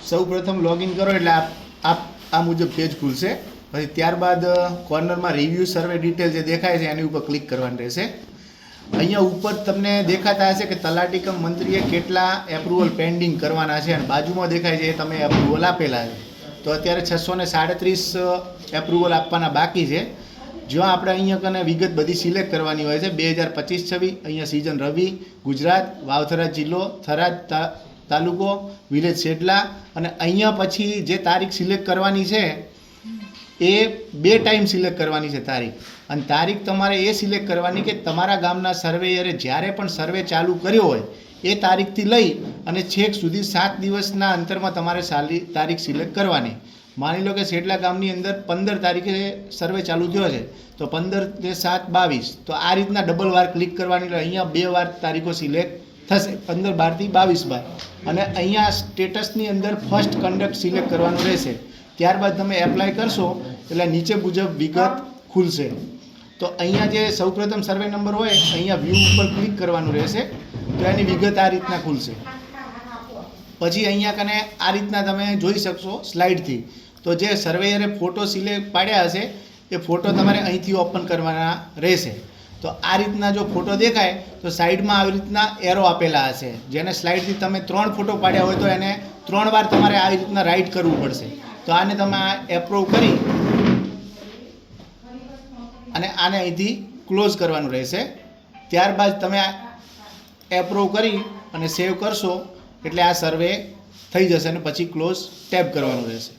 સૌ પ્રથમ લોગિન કરો એટલે આ મુજબ પેજ ખુલશે. પછી ત્યારબાદ કોર્નરમાં રિવ્યૂ સર્વે ડિટેલ જે દેખાય છે એની ઉપર ક્લિક કરવાનું રહેશે. અહીંયા ઉપર તમને દેખાતા હશે કે તલાટી કમ મંત્રીએ કેટલા એપ્રુવલ પેન્ડિંગ કરવાના છે અને બાજુમાં દેખાય છે એ તમે એપ્રુવલ આપેલા છે. તો અત્યારે 637 એપ્રુવલ આપવાના બાકી છે. જો આપણે અહીંયા કને વિગત બધી સિલેક્ટ કરવાની હોય છે 2025-26. અહીંયા સિઝન રવિ, ગુજરાત, વાવથરા જિલ્લો, થરાદ તાલુકો, વિલેજ સેડલા. અને અહીંયા પછી જે તારીખ સિલેક્ટ કરવાની છે એ 2 ટાઈમ સિલેક્ટ કરવાની છે તારીખ. અને તારીખ તમારે એ સિલેક્ટ કરવાની કે તમારા ગામના સર્વેયરે જ્યારે પણ સર્વે ચાલુ કર્યો હોય એ તારીખથી લઈ અને છેક સુધી 7 દિવસના અંતરમાં તમારે તારીખ સિલેક્ટ કરવાની. માની લો કે સેડલા ગામની અંદર 15 તારીખે સર્વે ચાલુ થયો છે તો 15 ને 7 22. તો આ રીતના ડબલ વાર ક્લિક કરવાની એટલે અહીંયા 2 વાર તારીખો સિલેક્ટ થશે, 15 12 થી 22 બાર. અને અહીંયા સ્ટેટસની અંદર ફર્સ્ટ કન્ડક્ટ સિલેક્ટ કરવાનું રહેશે. ત્યારબાદ તમે એપ્લાય કરશો એટલે નીચે મુજબ વિગત ખુલશે. તો અહીંયા જે સૌપ્રથમ સર્વે નંબર હોય અહીંયા વ્યૂ ઉપર ક્લિક કરવાનું રહેશે તો એની વિગત આ રીતના ખુલશે. પછી અહીંયા કને આ રીતના તમે જોઈ શકશો સ્લાઇડથી. તો જે સર્વેયરે ફોટો સિલેક્ટ પાડ્યા હશે એ ફોટો તમારે અહીંથી ઓપન કરવાના રહેશે. તો આ રીતના જો ફોટો દેખાય તો સાઈડમાં આવી રીતના એરો આપેલા હશે. જેને સ્લાઇડથી તમે 3 ફોટો પાડ્યા હોય તો એને 3 વાર તમારે આવી રીતના રાઇટ કરવું પડશે. તો આને તમે એપ્રૂવ કરી અને આને અહીંથી ક્લોઝ કરવાનું રહેશે. ત્યારબાદ તમે એપ્રૂવ કરી અને સેવ કરશો એટલે આ સર્વે થઈ જશે અને પછી ક્લોઝ ટેપ કરવાનું રહેશે.